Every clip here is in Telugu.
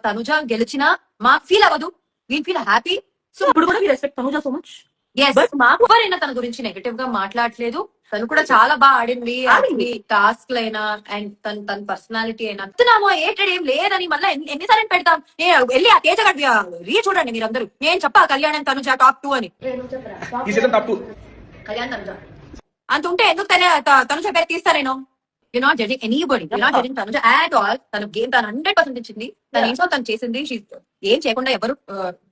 తనుజ గెలిచినా మాకు ఫీల్ అవ్వదు, వీ ఫీల్ హ్యాపీ. సో ఇప్పుడు కూడా respect Tanuja so much. But మాకు ఎవరైనా తన గురించి నెగటివ్ గా మాట్లాడలేదు. తను కూడా చాలా బాగా ఆడింది టాస్క్ లైనా అండ్ తన పర్సనాలిటీ అయినా. చెప్తున్నాము ఏటెడ్ ఏం లేదని మళ్ళీ ఎన్నిసార్లు పెడతాం. వెళ్ళి ఆ తేజ గడి రీ చూడండి మీరందరూ. నేను చెప్పా కళ్యాణ్ తనుజ టాప్ 2 అని. కళ్యాణ్ తనుజ అంత ఉంటే ఎందుకు తనుజ పేరు తీస్తారేనో. You not judging anybody, you not judging Tanuja at all. తన గేమ్ తను 100% ఇచ్చింది. తన ఏంటో తను చేసింది. ఏం చేయకుండా ఎవరు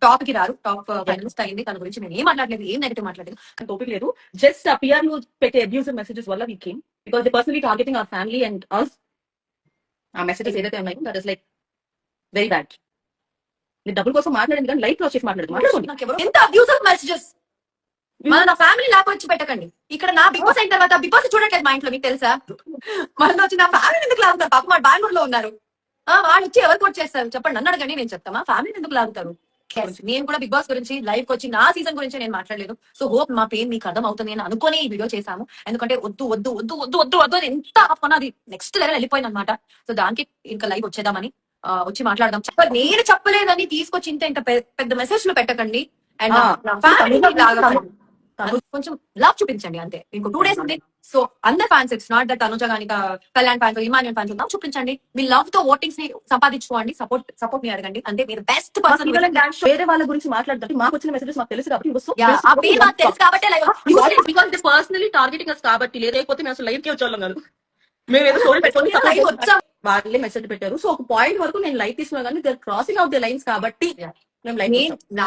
టాప్ కి రారు. టాప్ ఫైనలిస్ట్ అయింది. తన గురించి నేను ఏం మాట్లాడలేదు, ఏం నెగటివ్ మాట్లాడలేదు. టాపిక్ లేదు. జస్ట్ పిఆర్ లు పెట్టే అబ్యూసివ్ మెసేజెస్ వల్ల we came because they personally targeting our family and us. ఆ మెసేజెస్ ఏదైతే ఉన్నాయో that is like very bad. మీరు డబ్బుల కోసం మాట్లాడింది కానీ లైఫ్ లాస్ చేసి మాట్లాడుతుంది. ఎంత అబ్యూసివ్ మెసేజెస్. మళ్ళీ నా ఫ్యామిలీ నాకు వచ్చి పెట్టకండి. ఇక్కడ నా బిగ్ బాస్ అయిన తర్వాత బిగ్ బాస్ చూడట్లేదు మా ఇంట్లో, మీకు తెలుసా? మళ్ళీ వచ్చి నా ఫ్యామిలీ ఎందుకు లాగుతారు? పాప మా బెంగళూరులో ఉన్నారు. వాళ్ళు వచ్చి ఎవరికి వచ్చి చేస్తారు చెప్పండి, నన్ను అడగండి, నేను చెప్తామా ఫ్యామిలీ ఎందుకు లాగుతారు. నేను కూడా బిగ్ బాస్ గురించి లైవ్ వచ్చి నా సీజన్ గురించి నేను మాట్లాడలేదు. సో హోప్ మా పెయిన్ మీకు అర్థం అవుతుంది అని అనుకుని ఈ వీడియో చేశాము. ఎందుకంటే వద్దు వద్దు వద్దు వద్దు వద్దు వద్దు అని ఎంత ఆఫ్ అది నెక్స్ట్ లెవెల్ వెళ్ళిపోయింది అనమాట. సో దానికి ఇంకా లైవ్ వచ్చేద్దామని వచ్చి మాట్లాడదాం. నేను చెప్పలేదని తీసుకొచ్చి ఇంత పెద్ద మెసేజ్ లో పెట్టకండి. అండ్ కొంచెం లవ్ చూపించండి అంతే. ఇంకో 2 days ఉంది. సో అందరు fans, it's not that Tanuja గాని Kalyan fans Emmanuel fans love చూపించండి. మీ లవ్ తో ఓటింగ్స్ ని సంపాదించుకోండి. సపోర్ట్ ని అడగండి అంతే. మీరు బెస్ట్ పర్సన్. వేరే వాళ్ళ గురించి మాట్లాడుతుంటే మాకు వచ్చిన మెసేజెస్ మాకు తెలుసు కాబట్టి తెలుసు కాబట్టి బికాస్ దే పర్సనలీ టార్గెటింగ్ అస్ కాబట్టి. లేకపోతే మేము అసలు లైవ్ కి వచ్చేవాళ్ళం కాదు. మేము ఏదో స్టోరీ పెట్టుకొని వచ్చాం, వాళ్ళే మెసేజ్ పెట్టారు. సో ఒక పాయింట్ వరకు నేను లైవ్ తీసుకున్నా కానీ they crossing out the lines కాబట్టి మేము లైవ్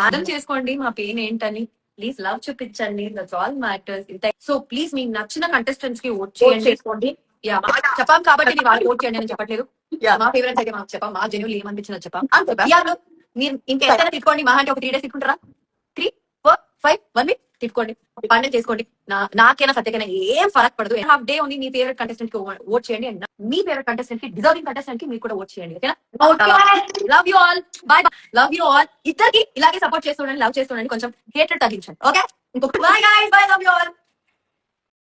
అర్థం చేసుకోండి మా పెయిన్ ఏంటని. ప్లీజ్ లవ్ చూపించండి, that's all matters. So please మీకు నచ్చిన కంటెస్టెంట్స్ కి ఓట్ చేసుకోండి. చెప్పాం కాబట్టి మీరు వాళ్ళు ఓట్ చేయండి అని చెప్పట్లేదు. మా ఫేవరెట్స్ అయితే మాకు చెప్పాం, మా జెన్యుల్ ఏమనిపించిందో చెప్పాం. మీరు ఇంకెంతైనా తిట్టుకోండి. మా అంటే ఒక 3 days తిట్టుకుంటారా? 3, 4, 5, 1 week తిట్టుకోండి, పండుగ చేసుకోండి. నాకైనా సత్యకైనా ఏం ఫరక్ పడదు. హాఫ్ డే ఉంది. మీ ఫేవరెట్ కంటెస్టెంట్ కి ఓట్ చేయండి. అండ్ మీ ఫేవరెట్ కంటెస్టెంట్ కి డిజర్వింగ్ కంటెస్టెంట్ కి మీరు కూడా ఓట్ చేయండి. ఓకేనా? Love you all, by by. Love you all. ఇద్దరికి ఇలాగే సపోర్ట్ చేస్తుండండి, లవ్ చేస్తుండండి. కొంచెం హేట్రెడ్ తగ్గించండి. ఓకే, ఇంకొక bye guys, by, love you all.